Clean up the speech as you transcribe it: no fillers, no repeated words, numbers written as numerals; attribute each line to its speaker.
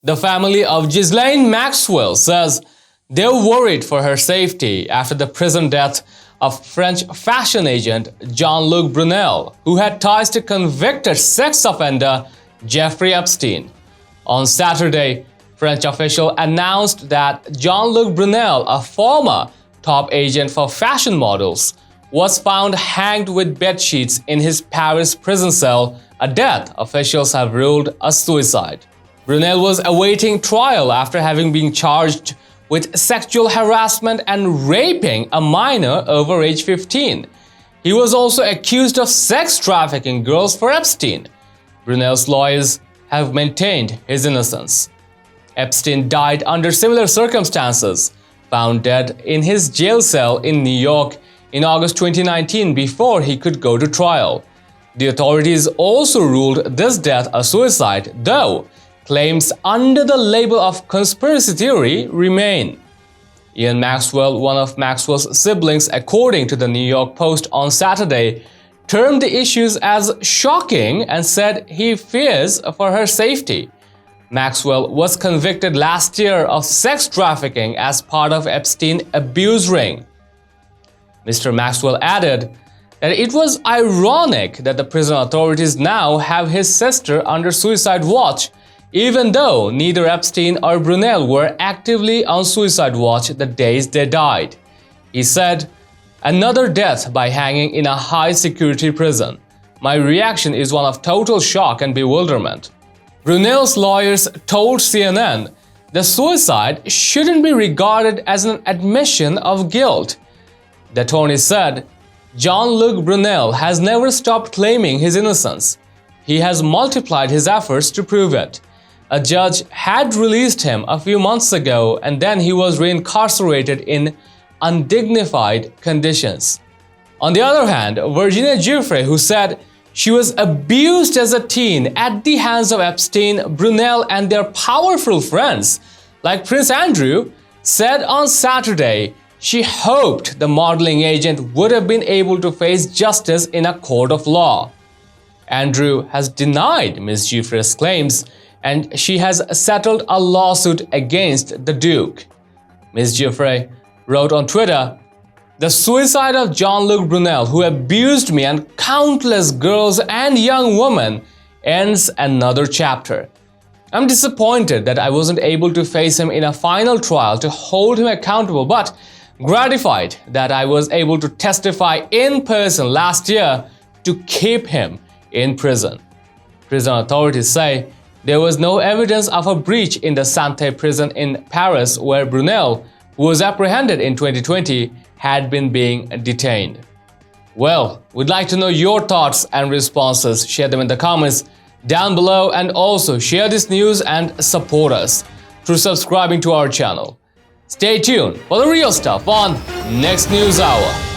Speaker 1: The family of Ghislaine Maxwell says they're worried for her safety after the prison death of French fashion agent Jean-Luc Brunel, who had ties to convicted sex offender Jeffrey Epstein. On Saturday, French officials announced that Jean-Luc Brunel, a former top agent for fashion models, was found hanged with bedsheets in his Paris prison cell, a death officials have ruled a suicide. Brunel was awaiting trial after having been charged with sexual harassment and raping a minor over age 15. He was also accused of sex trafficking girls for Epstein. Brunel's lawyers have maintained his innocence. Epstein died under similar circumstances, found dead in his jail cell in New York in August 2019 before he could go to trial. The authorities also ruled this death a suicide, though claims under the label of conspiracy theory remain. Ian Maxwell, one of Maxwell's siblings, according to the New York Post on Saturday, termed the issues as shocking and said he fears for her safety. Maxwell was convicted last year of sex trafficking as part of Epstein's abuse ring. Mr. Maxwell added that it was ironic that the prison authorities now have his sister under suicide watch, even though neither Epstein or Brunel were actively on suicide watch the days they died. He said, "Another death by hanging in a high-security prison. My reaction is one of total shock and bewilderment." Brunel's lawyers told CNN the suicide shouldn't be regarded as an admission of guilt. The attorney said, "Jean-Luc Brunel has never stopped claiming his innocence. He has multiplied his efforts to prove it. A judge had released him a few months ago and then he was reincarcerated in undignified conditions." On the other hand, Virginia Giuffre, who said she was abused as a teen at the hands of Epstein, Brunel, and their powerful friends like Prince Andrew, said on Saturday she hoped the modeling agent would have been able to face justice in a court of law. Andrew has denied Ms. Giuffre's claims, and she has settled a lawsuit against the Duke. Ms. Giuffre wrote on Twitter, "The suicide of Jean-Luc Brunel, who abused me and countless girls and young women, ends another chapter. I'm disappointed that I wasn't able to face him in a final trial to hold him accountable, but gratified that I was able to testify in person last year to keep him in prison." Prison authorities say there was no evidence of a breach in the Santé prison in Paris, where Brunel, who was apprehended in 2020, had been being detained. Well, we'd like to know your thoughts and responses. Share them in the comments down below, and also share this news and support us through subscribing to our channel. Stay tuned for the real stuff on Next News Hour.